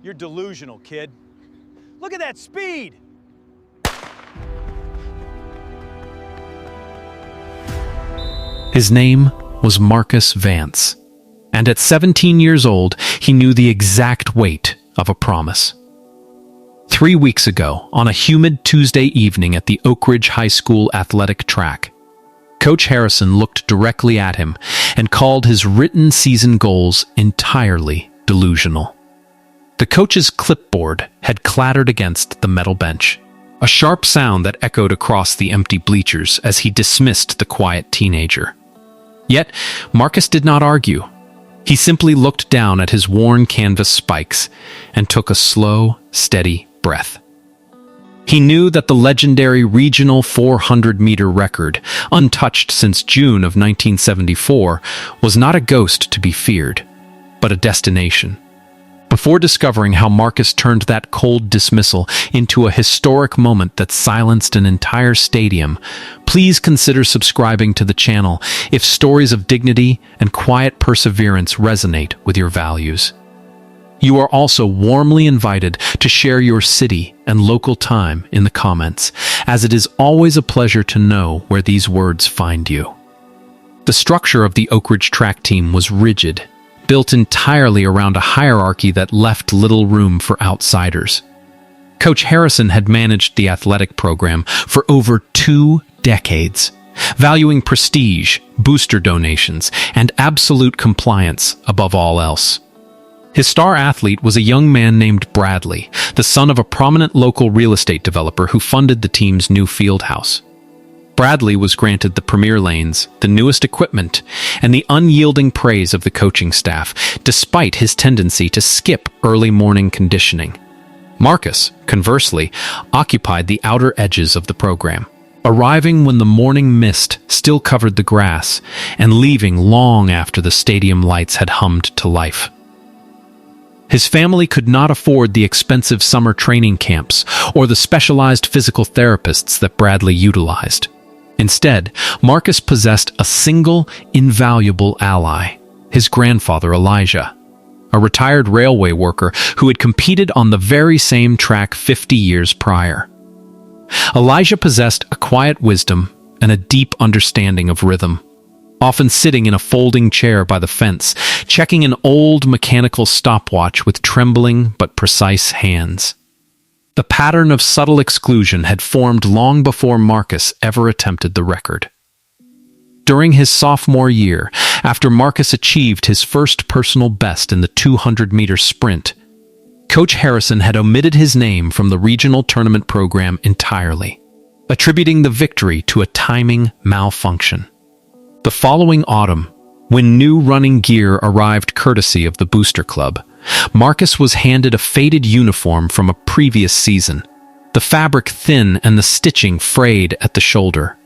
You're delusional, kid. Look at that speed! His name was Marcus Vance, and at 17 years old, he knew the exact weight of a promise. 3 weeks ago, on a humid Tuesday evening at the Oak Ridge High School athletic track, Coach Harrison looked directly at him and called his written season goals entirely delusional. The coach's clipboard had clattered against the metal bench, a sharp sound that echoed across the empty bleachers as he dismissed the quiet teenager. Yet, Marcus did not argue. He simply looked down at his worn canvas spikes and took a slow, steady breath. He knew that the legendary regional 400-meter record, untouched since June of 1974, was not a ghost to be feared, but a destination. Before discovering how Marcus turned that cold dismissal into a historic moment that silenced an entire stadium, please consider subscribing to the channel if stories of dignity and quiet perseverance resonate with your values. You are also warmly invited to share your city and local time in the comments, as it is always a pleasure to know where these words find you. The structure of the Oak Ridge track team was rigid, built entirely around a hierarchy that left little room for outsiders. Coach Harrison had managed the athletic program for over 2 decades, valuing prestige, booster donations, and absolute compliance above all else. His star athlete was a young man named Bradley, the son of a prominent local real estate developer who funded the team's new field house. Bradley was granted the premier lanes, the newest equipment, and the unyielding praise of the coaching staff, despite his tendency to skip early morning conditioning. Marcus, conversely, occupied the outer edges of the program, arriving when the morning mist still covered the grass and leaving long after the stadium lights had hummed to life. His family could not afford the expensive summer training camps or the specialized physical therapists that Bradley utilized. Instead, Marcus possessed a single, invaluable ally, his grandfather Elijah, a retired railway worker who had competed on the very same track 50 years prior. Elijah possessed a quiet wisdom and a deep understanding of rhythm, often sitting in a folding chair by the fence, checking an old mechanical stopwatch with trembling but precise hands. The pattern of subtle exclusion had formed long before Marcus ever attempted the record. During his sophomore year, after Marcus achieved his first personal best in the 200-meter sprint, Coach Harrison had omitted his name from the regional tournament program entirely, attributing the victory to a timing malfunction. The following autumn, when new running gear arrived courtesy of the Booster Club, Marcus was handed a faded uniform from a previous season, the fabric thin and the stitching frayed at the shoulder.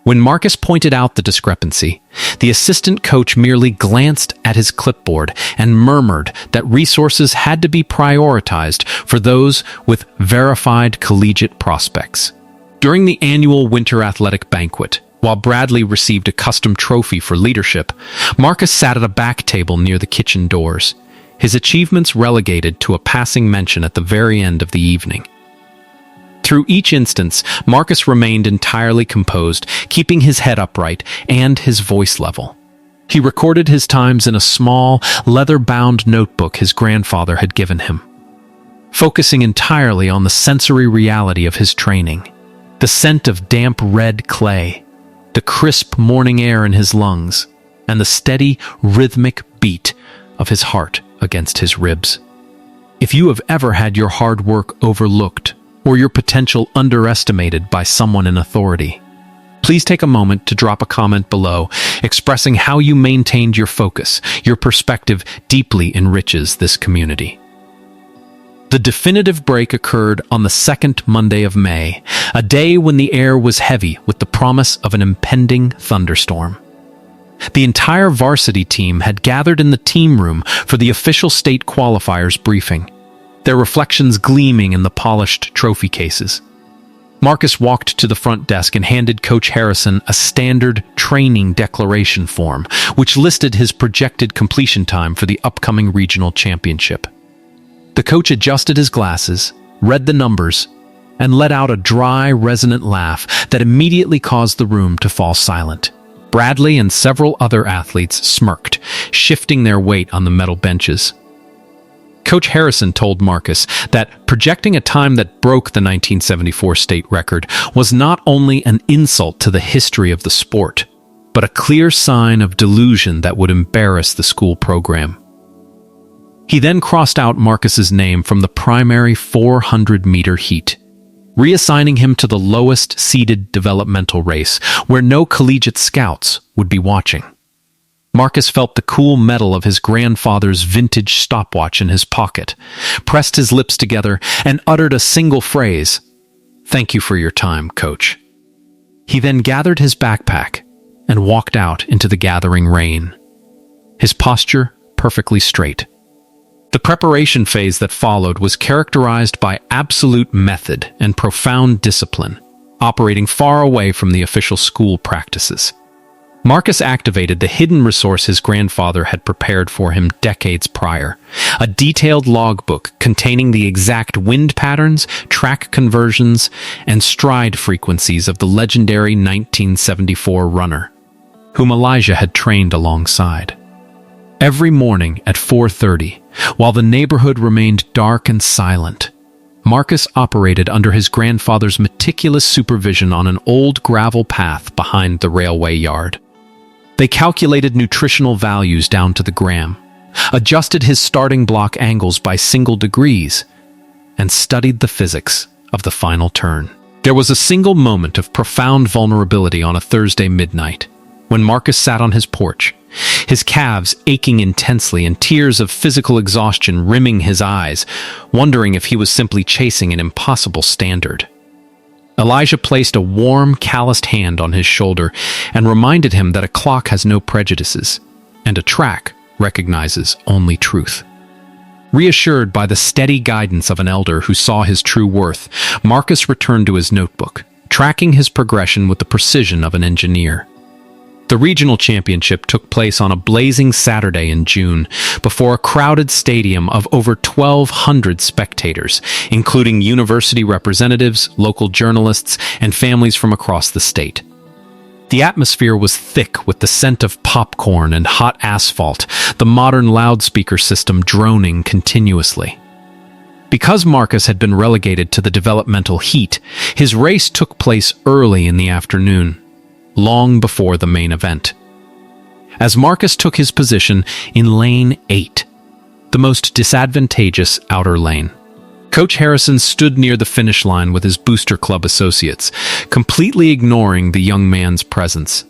When Marcus pointed out the discrepancy, the assistant coach merely glanced at his clipboard and murmured that resources had to be prioritized for those with verified collegiate prospects. During the annual winter athletic banquet, while Bradley received a custom trophy for leadership, Marcus sat at a back table near the kitchen doors, his achievements relegated to a passing mention at the very end of the evening. Through each instance, Marcus remained entirely composed, keeping his head upright and his voice level. He recorded his times in a small, leather-bound notebook his grandfather had given him, focusing entirely on the sensory reality of his training, the scent of damp red clay, the crisp morning air in his lungs, and the steady, rhythmic beat of his heart against his ribs. If you have ever had your hard work overlooked or your potential underestimated by someone in authority, please take a moment to drop a comment below expressing how you maintained your focus. Your perspective deeply enriches this community. The definitive break occurred on the second Monday of May, a day when the air was heavy with the promise of an impending thunderstorm. The entire varsity team had gathered in the team room for the official state qualifiers briefing, their reflections gleaming in the polished trophy cases. Marcus walked to the front desk and handed Coach Harrison a standard training declaration form, which listed his projected completion time for the upcoming regional championship. The coach adjusted his glasses, read the numbers, and let out a dry, resonant laugh that immediately caused the room to fall silent. Bradley and several other athletes smirked, shifting their weight on the metal benches. Coach Harrison told Marcus that projecting a time that broke the 1974 state record was not only an insult to the history of the sport, but a clear sign of delusion that would embarrass the school program. He then crossed out Marcus's name from the primary 400-meter heat, reassigning him to the lowest seeded developmental race, where no collegiate scouts would be watching. Marcus felt the cool metal of his grandfather's vintage stopwatch in his pocket, pressed his lips together, and uttered a single phrase, "Thank you for your time, coach." He then gathered his backpack and walked out into the gathering rain, his posture perfectly straight. The preparation phase that followed was characterized by absolute method and profound discipline, operating far away from the official school practices. Marcus activated the hidden resource his grandfather had prepared for him decades prior, a detailed logbook containing the exact wind patterns, track conversions, and stride frequencies of the legendary 1974 runner, whom Elijah had trained alongside. Every morning at 4:30, while the neighborhood remained dark and silent, Marcus operated under his grandfather's meticulous supervision on an old gravel path behind the railway yard. They calculated nutritional values down to the gram, adjusted his starting block angles by single degrees, and studied the physics of the final turn. There was a single moment of profound vulnerability on a Thursday midnight, when Marcus sat on his porch, his calves aching intensely and tears of physical exhaustion rimming his eyes, wondering if he was simply chasing an impossible standard. Elijah placed a warm, calloused hand on his shoulder and reminded him that a clock has no prejudices, and a track recognizes only truth. Reassured by the steady guidance of an elder who saw his true worth, Marcus returned to his notebook, tracking his progression with the precision of an engineer. The regional championship took place on a blazing Saturday in June, before a crowded stadium of over 1,200 spectators, including university representatives, local journalists, and families from across the state. The atmosphere was thick with the scent of popcorn and hot asphalt, the modern loudspeaker system droning continuously. Because Marcus had been relegated to the developmental heat, his race took place early in the afternoon, long before the main event. As Marcus took his position in lane 8, the most disadvantageous outer lane, Coach Harrison stood near the finish line with his booster club associates, completely ignoring the young man's presence.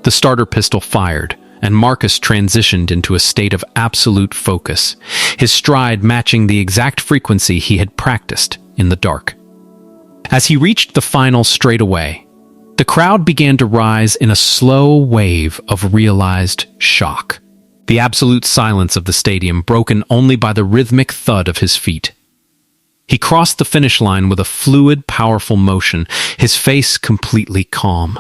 The starter pistol fired, and Marcus transitioned into a state of absolute focus, his stride matching the exact frequency he had practiced in the dark. As he reached the final straightaway, the crowd began to rise in a slow wave of realized shock. The absolute silence of the stadium broken only by the rhythmic thud of his feet. He crossed the finish line with a fluid, powerful motion, his face completely calm.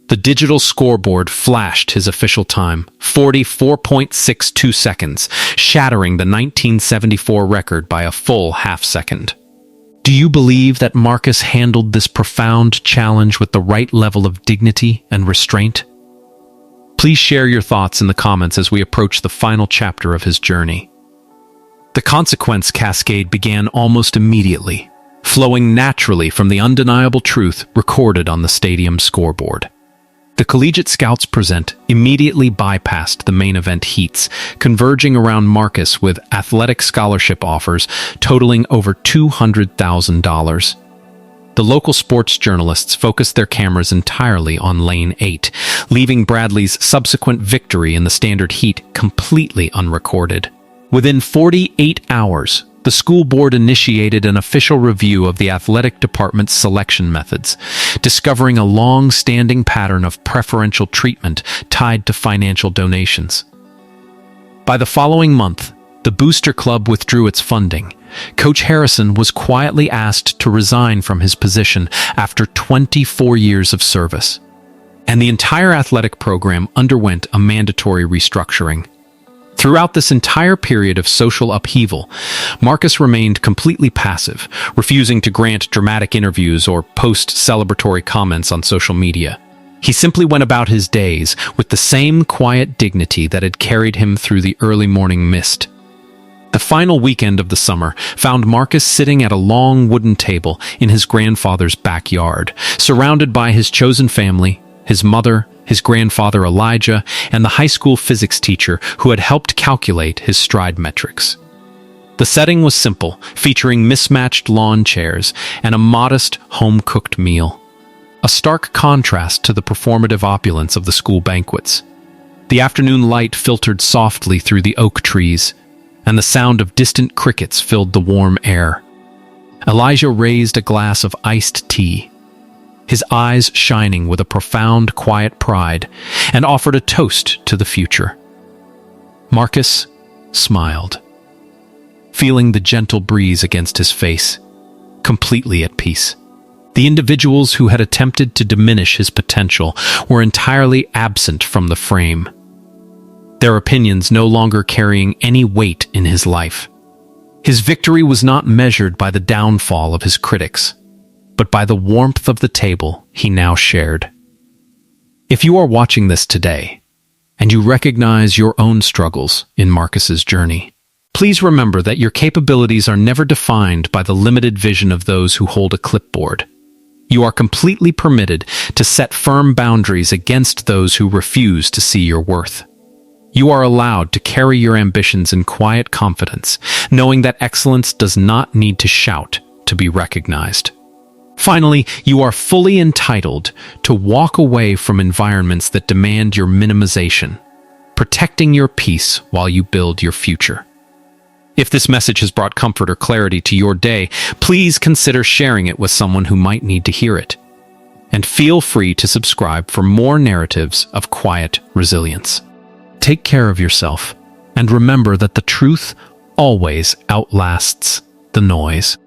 The digital scoreboard flashed his official time, 44.62 seconds, shattering the 1974 record by a full half-second. Do you believe that Marcus handled this profound challenge with the right level of dignity and restraint? Please share your thoughts in the comments as we approach the final chapter of his journey. The consequence cascade began almost immediately, flowing naturally from the undeniable truth recorded on the stadium scoreboard. The Collegiate Scouts present immediately bypassed the main event heats, converging around Marcus with athletic scholarship offers totaling over $200,000. The local sports journalists focused their cameras entirely on Lane 8, leaving Bradley's subsequent victory in the standard heat completely unrecorded. Within 48 hours, the school board initiated an official review of the athletic department's selection methods, discovering a long-standing pattern of preferential treatment tied to financial donations. By the following month, the Booster Club withdrew its funding. Coach Harrison was quietly asked to resign from his position after 24 years of service, and the entire athletic program underwent a mandatory restructuring. Throughout this entire period of social upheaval, Marcus remained completely passive, refusing to grant dramatic interviews or post celebratory comments on social media. He simply went about his days with the same quiet dignity that had carried him through the early morning mist. The final weekend of the summer found Marcus sitting at a long wooden table in his grandfather's backyard, surrounded by his chosen family, his mother, his grandfather Elijah, and the high school physics teacher who had helped calculate his stride metrics. The setting was simple, featuring mismatched lawn chairs and a modest, home-cooked meal. A stark contrast to the performative opulence of the school banquets. The afternoon light filtered softly through the oak trees, and the sound of distant crickets filled the warm air. Elijah raised a glass of iced tea, his eyes shining with a profound, quiet pride, and offered a toast to the future. Marcus smiled, feeling the gentle breeze against his face, completely at peace. The individuals who had attempted to diminish his potential were entirely absent from the frame, their opinions no longer carrying any weight in his life. His victory was not measured by the downfall of his critics, but by the warmth of the table he now shared. If you are watching this today, and you recognize your own struggles in Marcus's journey, please remember that your capabilities are never defined by the limited vision of those who hold a clipboard. You are completely permitted to set firm boundaries against those who refuse to see your worth. You are allowed to carry your ambitions in quiet confidence, knowing that excellence does not need to shout to be recognized. Finally, you are fully entitled to walk away from environments that demand your minimization, protecting your peace while you build your future. If this message has brought comfort or clarity to your day, please consider sharing it with someone who might need to hear it. And feel free to subscribe for more narratives of quiet resilience. Take care of yourself, and remember that the truth always outlasts the noise.